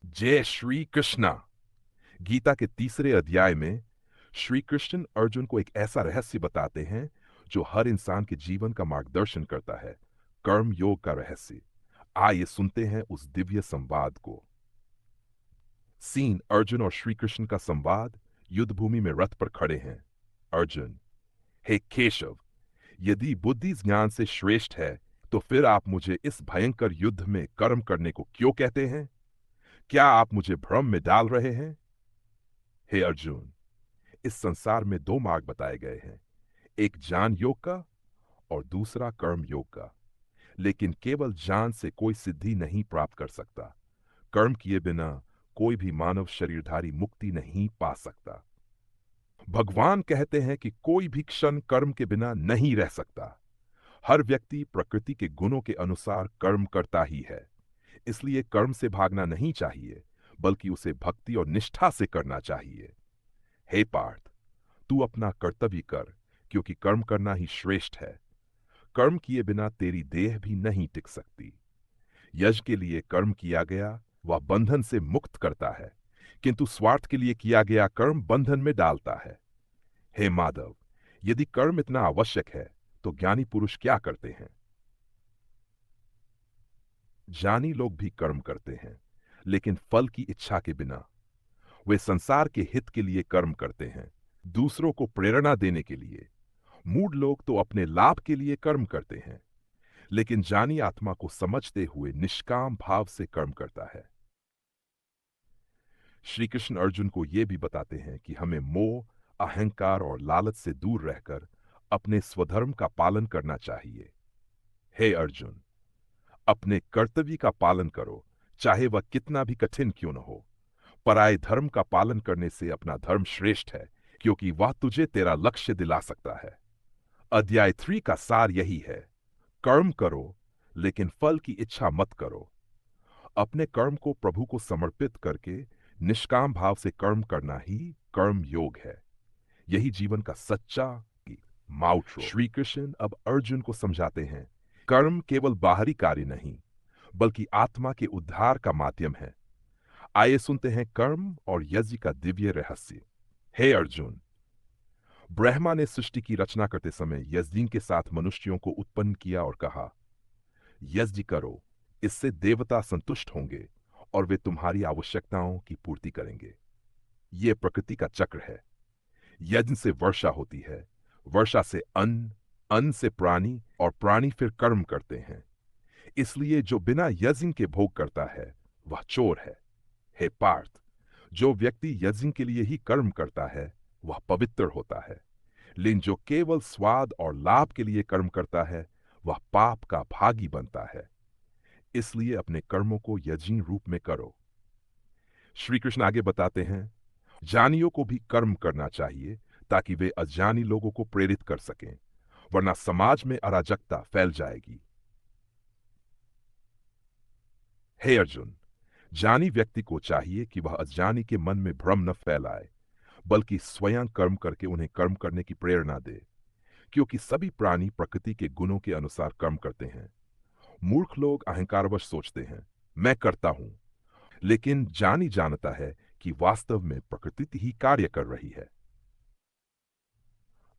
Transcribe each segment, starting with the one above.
जय श्री कृष्णा। गीता के तीसरे अध्याय में श्री कृष्ण अर्जुन को एक ऐसा रहस्य बताते हैं जो हर इंसान के जीवन का मार्गदर्शन करता है, कर्म योग का रहस्य। आइए सुनते हैं उस दिव्य संवाद को। सीन अर्जुन और श्री कृष्ण का संवाद। युद्ध भूमि में रथ पर खड़े हैं। अर्जुन: हे केशव, यदि बुद्धि ज्ञान से श्रेष्ठ है तो फिर आप मुझे इस भयंकर युद्ध में कर्म करने को क्यों कहते हैं? क्या आप मुझे भ्रम में डाल रहे हैं? हे अर्जुन, इस संसार में दो मार्ग बताए गए हैं, एक ज्ञान योग का और दूसरा कर्म योग का। लेकिन केवल ज्ञान से कोई सिद्धि नहीं प्राप्त कर सकता। कर्म किए बिना कोई भी मानव शरीरधारी मुक्ति नहीं पा सकता। भगवान कहते हैं कि कोई भी क्षण कर्म के बिना नहीं रह सकता। हर व्यक्ति प्रकृति के गुणों के अनुसार कर्म करता ही है। इसलिए कर्म से भागना नहीं चाहिए, बल्कि उसे भक्ति और निष्ठा से करना चाहिए। हे पार्थ, तू अपना कर्तव्य कर, क्योंकि कर्म करना ही श्रेष्ठ है। कर्म किए बिना तेरी देह भी नहीं टिक सकती। यज्ञ के लिए कर्म किया गया वह बंधन से मुक्त करता है, किंतु स्वार्थ के लिए किया गया कर्म बंधन में डालता है। हे माधव, यदि कर्म इतना आवश्यक है तो ज्ञानी पुरुष क्या करते हैं? ज्ञानी लोग भी कर्म करते हैं, लेकिन फल की इच्छा के बिना। वे संसार के हित के लिए कर्म करते हैं, दूसरों को प्रेरणा देने के लिए। मूढ़ लोग तो अपने लाभ के लिए कर्म करते हैं, लेकिन ज्ञानी आत्मा को समझते हुए निष्काम भाव से कर्म करता है। श्री कृष्ण अर्जुन को यह भी बताते हैं कि हमें मोह, अहंकार और लालच से दूर रहकर अपने स्वधर्म का पालन करना चाहिए। हे अर्जुन, अपने कर्तव्य का पालन करो, चाहे वह कितना भी कठिन क्यों न हो। पराये धर्म का पालन करने से अपना धर्म श्रेष्ठ है, क्योंकि वह तुझे तेरा लक्ष्य दिला सकता है। अध्याय 3 का सार यही है, कर्म करो लेकिन फल की इच्छा मत करो। अपने कर्म को प्रभु को समर्पित करके निष्काम भाव से कर्म करना ही कर्म योग है। यही जीवन का सच्चा माउट्रो। श्री कृष्ण अब अर्जुन को समझाते हैं, कर्म केवल बाहरी कार्य नहीं, बल्कि आत्मा के उद्धार का माध्यम है। आइए सुनते हैं कर्म और यज्ञ का दिव्य रहस्य। हे अर्जुन, ब्रह्मा ने सृष्टि की रचना करते समय यज्ञ के साथ मनुष्यों को उत्पन्न किया और कहा, यज्ञ करो, इससे देवता संतुष्ट होंगे और वे तुम्हारी आवश्यकताओं की पूर्ति करेंगे। ये प्रकृति का चक्र है। यज्ञ से वर्षा होती है, वर्षा से अन्न, अन्न से प्राणी और प्राणी फिर कर्म करते हैं। इसलिए जो बिना यज्ञ के भोग करता है वह चोर है। हे पार्थ, जो व्यक्ति यज्ञ के लिए ही कर्म करता है वह पवित्र होता है, लेकिन जो केवल स्वाद और लाभ के लिए कर्म करता है वह पाप का भागी बनता है। इसलिए अपने कर्मों को यज्ञ रूप में करो। श्री कृष्ण आगे बताते हैं, ज्ञानियों को भी कर्म करना चाहिए ताकि वे अज्ञानी लोगों को प्रेरित कर सकें, वरना समाज में अराजकता फैल जाएगी। हे अर्जुन, ज्ञानी व्यक्ति को चाहिए कि वह अज्ञानी के मन में भ्रम न फैलाए, बल्कि स्वयं कर्म करके उन्हें कर्म करने की प्रेरणा दे, क्योंकि सभी प्राणी प्रकृति के गुणों के अनुसार कर्म करते हैं। मूर्ख लोग अहंकारवश सोचते हैं, मैं करता हूं, लेकिन ज्ञानी जानता है कि वास्तव में प्रकृति ही कार्य कर रही है।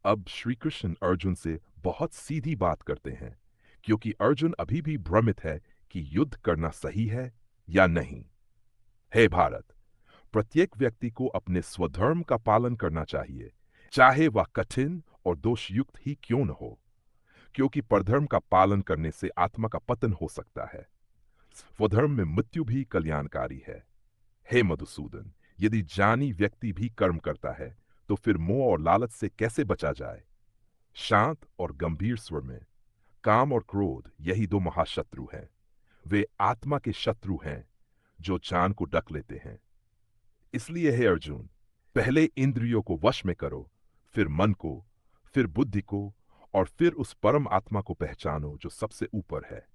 अब श्री कृष्ण अर्जुन से बहुत सीधी बात करते हैं, क्योंकि अर्जुन अभी भी भ्रमित है कि युद्ध करना सही है या नहीं। हे भारत, प्रत्येक व्यक्ति को अपने स्वधर्म का पालन करना चाहिए, चाहे वह कठिन और दोषयुक्त ही क्यों न हो, क्योंकि परधर्म का पालन करने से आत्मा का पतन हो सकता है। स्वधर्म में मृत्यु भी कल्याणकारी है। हे मधुसूदन, यदि ज्ञानी व्यक्ति भी कर्म करता है तो फिर मोह और लालच से कैसे बचा जाए? शांत और गंभीर स्वर में, काम और क्रोध यही दो महाशत्रु हैं। वे आत्मा के शत्रु हैं जो जान को ढक लेते हैं। इसलिए हे अर्जुन, पहले इंद्रियों को वश में करो, फिर मन को, फिर बुद्धि को, और फिर उस परम आत्मा को पहचानो जो सबसे ऊपर है।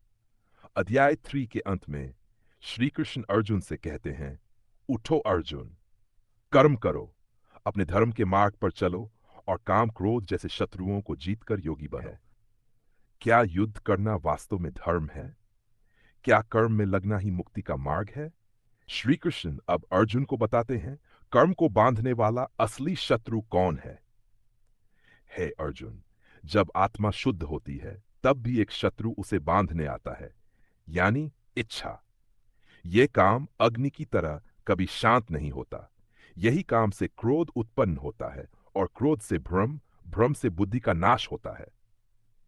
अध्याय 3 के अंत में श्री कृष्ण अर्जुन से कहते हैं, उठो अर्जुन, कर्म करो, अपने धर्म के मार्ग पर चलो और काम क्रोध जैसे शत्रुओं को जीतकर योगी बनो। क्या युद्ध करना वास्तव में धर्म है? क्या कर्म में लगना ही मुक्ति का मार्ग है? श्री कृष्ण अब अर्जुन को बताते हैं कर्म को बांधने वाला असली शत्रु कौन है। हे अर्जुन, जब आत्मा शुद्ध होती है तब भी एक शत्रु उसे बांधने आता है, यानी इच्छा। ये काम अग्नि की तरह कभी शांत नहीं होता। यही काम से क्रोध उत्पन्न होता है और क्रोध से भ्रम, भ्रम से बुद्धि का नाश होता है।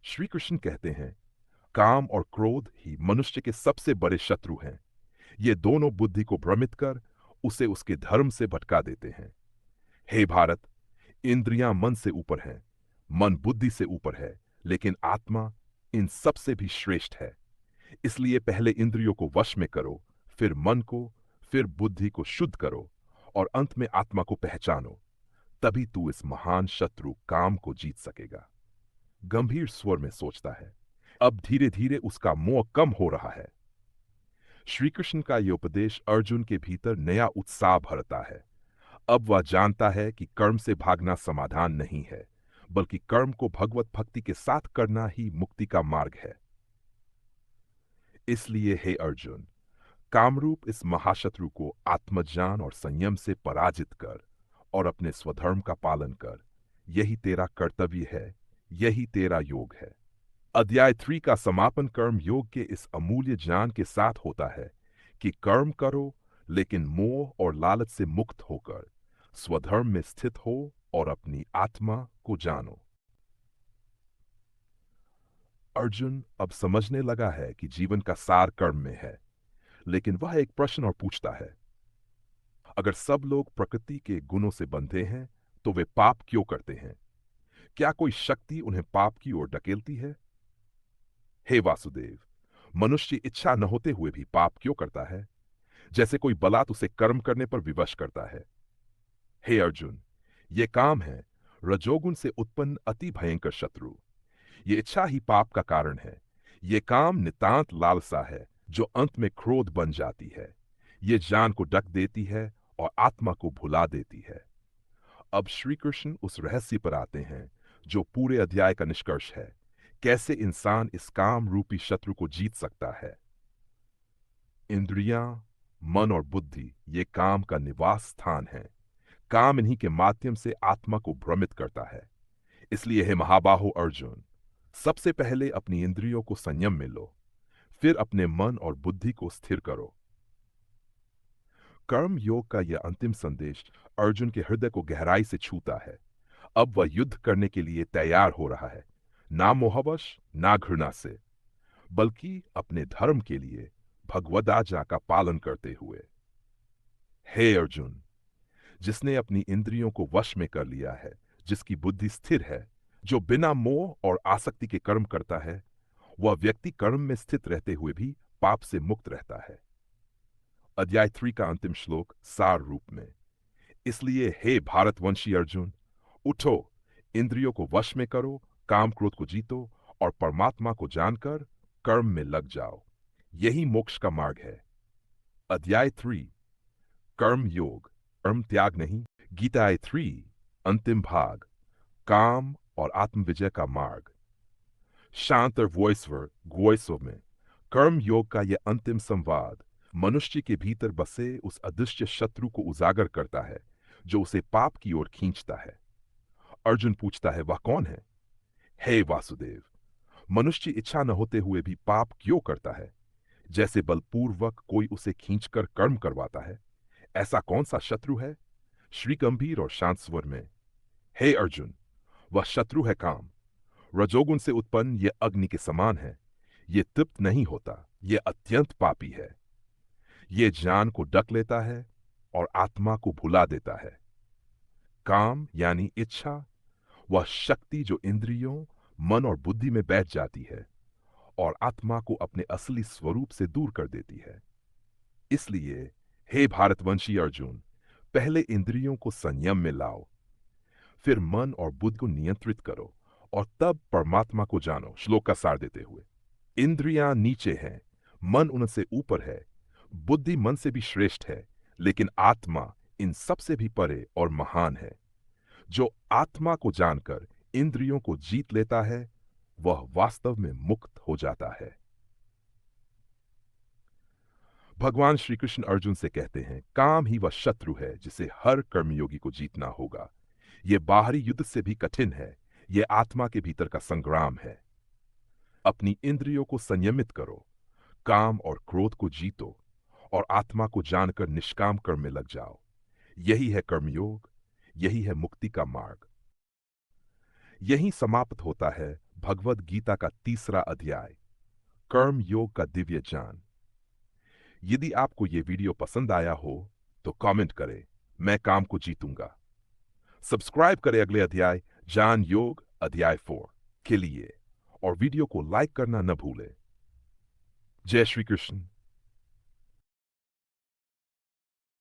श्री कृष्ण कहते हैं काम और क्रोध ही मनुष्य के सबसे बड़े शत्रु हैं। ये दोनों बुद्धि को भ्रमित कर उसे उसके धर्म से भटका देते हैं। हे भारत, इंद्रियां मन से ऊपर हैं, मन बुद्धि से ऊपर है, लेकिन आत्मा इन सब से भी श्रेष्ठ है। इसलिए पहले इंद्रियों को वश में करो, फिर मन को, फिर बुद्धि को शुद्ध करो और अंत में आत्मा को पहचानो। तभी तू इस महान शत्रु काम को जीत सकेगा। गंभीर स्वर में सोचता है। अब धीरे धीरे उसका मोह कम हो रहा है। श्री कृष्ण का यह उपदेश अर्जुन के भीतर नया उत्साह भरता है। अब वह जानता है कि कर्म से भागना समाधान नहीं है, बल्कि कर्म को भगवत भक्ति के साथ करना ही मुक्ति का मार्ग है। इसलिए हे अर्जुन, कामरूप इस महाशत्रु को आत्मज्ञान और संयम से पराजित कर और अपने स्वधर्म का पालन कर। यही तेरा कर्तव्य है, यही तेरा योग है। अध्याय 3 का समापन कर्म योग के इस अमूल्य ज्ञान के साथ होता है कि कर्म करो, लेकिन मोह और लालच से मुक्त होकर स्वधर्म में स्थित हो और अपनी आत्मा को जानो। अर्जुन अब समझने लगा है कि जीवन का सार कर्म में है, लेकिन वह एक प्रश्न और पूछता है, अगर सब लोग प्रकृति के गुणों से बंधे हैं तो वे पाप क्यों करते हैं? क्या कोई शक्ति उन्हें पाप की ओर ढकेलती है? हे वासुदेव, मनुष्य इच्छा न होते हुए भी पाप क्यों करता है? जैसे कोई बलात् उसे कर्म करने पर विवश करता है। हे अर्जुन, ये काम है रजोगुण से उत्पन्न अति भयंकर शत्रु। ये इच्छा ही पाप का कारण है। ये काम नितांत लालसा है जो अंत में क्रोध बन जाती है। ये जान को ढक देती है और आत्मा को भुला देती है। अब श्री कृष्ण उस रहस्य पर आते हैं जो पूरे अध्याय का निष्कर्ष है। कैसे इंसान इस काम रूपी शत्रु को जीत सकता है। इंद्रियां, मन और बुद्धि ये काम का निवास स्थान है। काम इन्हीं के माध्यम से आत्मा को भ्रमित करता है। इसलिए हे महाबाहो अर्जुन, सबसे पहले अपनी इंद्रियों को संयम में लो, फिर अपने मन और बुद्धि को स्थिर करो। कर्म योग का यह अंतिम संदेश अर्जुन के हृदय को गहराई से छूता है। अब वह युद्ध करने के लिए तैयार हो रहा है, ना मोहवश ना घृणा से, बल्कि अपने धर्म के लिए भगवदाज्ञा का पालन करते हुए। हे अर्जुन, जिसने अपनी इंद्रियों को वश में कर लिया है, जिसकी बुद्धि स्थिर है, जो बिना मोह और आसक्ति के कर्म करता है, वह व्यक्ति कर्म में स्थित रहते हुए भी पाप से मुक्त रहता है। अध्याय 3 का अंतिम श्लोक सार रूप में। इसलिए हे भारतवंशी अर्जुन, उठो, इंद्रियों को वश में करो, काम क्रोध को जीतो और परमात्मा को जानकर कर्म में लग जाओ। यही मोक्ष का मार्ग है। अध्याय 3 कर्म योग, कर्म त्याग नहीं। गीताय 3 अंतिम भाग, काम और आत्मविजय का मार्ग। शांत और वॉइसवर में कर्म योग का यह अंतिम संवाद मनुष्य के भीतर बसे उस अदृश्य शत्रु को उजागर करता है जो उसे पाप की ओर खींचता है। अर्जुन पूछता है, वह कौन है? हे वासुदेव, मनुष्य इच्छा न होते हुए भी पाप क्यों करता है? जैसे बलपूर्वक कोई उसे खींचकर कर्म करवाता है, ऐसा कौन सा शत्रु है? श्री गंभीर और शांत स्वर में, हे अर्जुन, वह शत्रु है काम। रजोगुण से उत्पन्न यह अग्नि के समान है। यह तृप्त नहीं होता, यह अत्यंत पापी है। यह जान को ढक लेता है और आत्मा को भुला देता है। काम यानी इच्छा, वह शक्ति जो इंद्रियों, मन और बुद्धि में बैठ जाती है और आत्मा को अपने असली स्वरूप से दूर कर देती है। इसलिए हे भारतवंशी अर्जुन, पहले इंद्रियों को संयम में लाओ, फिर मन और बुद्धि को नियंत्रित करो और तब परमात्मा को जानो। श्लोक का सार देते हुए, इंद्रियां नीचे हैं, मन उनसे ऊपर है, बुद्धि मन से भी श्रेष्ठ है, लेकिन आत्मा इन सब से भी परे और महान है। जो आत्मा को जानकर इंद्रियों को जीत लेता है, वह वास्तव में मुक्त हो जाता है। भगवान श्री कृष्ण अर्जुन से कहते हैं, काम ही वह शत्रु है जिसे हर कर्मयोगी को जीतना होगा। यह बाहरी युद्ध से भी कठिन है, यह आत्मा के भीतर का संग्राम है। अपनी इंद्रियों को संयमित करो, काम और क्रोध को जीतो और आत्मा को जानकर निष्काम कर्म में लग जाओ। यही है कर्मयोग, यही है मुक्ति का मार्ग। यहीं समाप्त होता है भगवद गीता का 3रा अध्याय, कर्म योग का दिव्य ज्ञान। यदि आपको यह वीडियो पसंद आया हो तो कमेंट करें, मैं काम को जीतूंगा। सब्सक्राइब करें अगले अध्याय ज्ञान योग अध्याय 4 के लिए और वीडियो को लाइक करना न भूलें। जय श्री कृष्ण।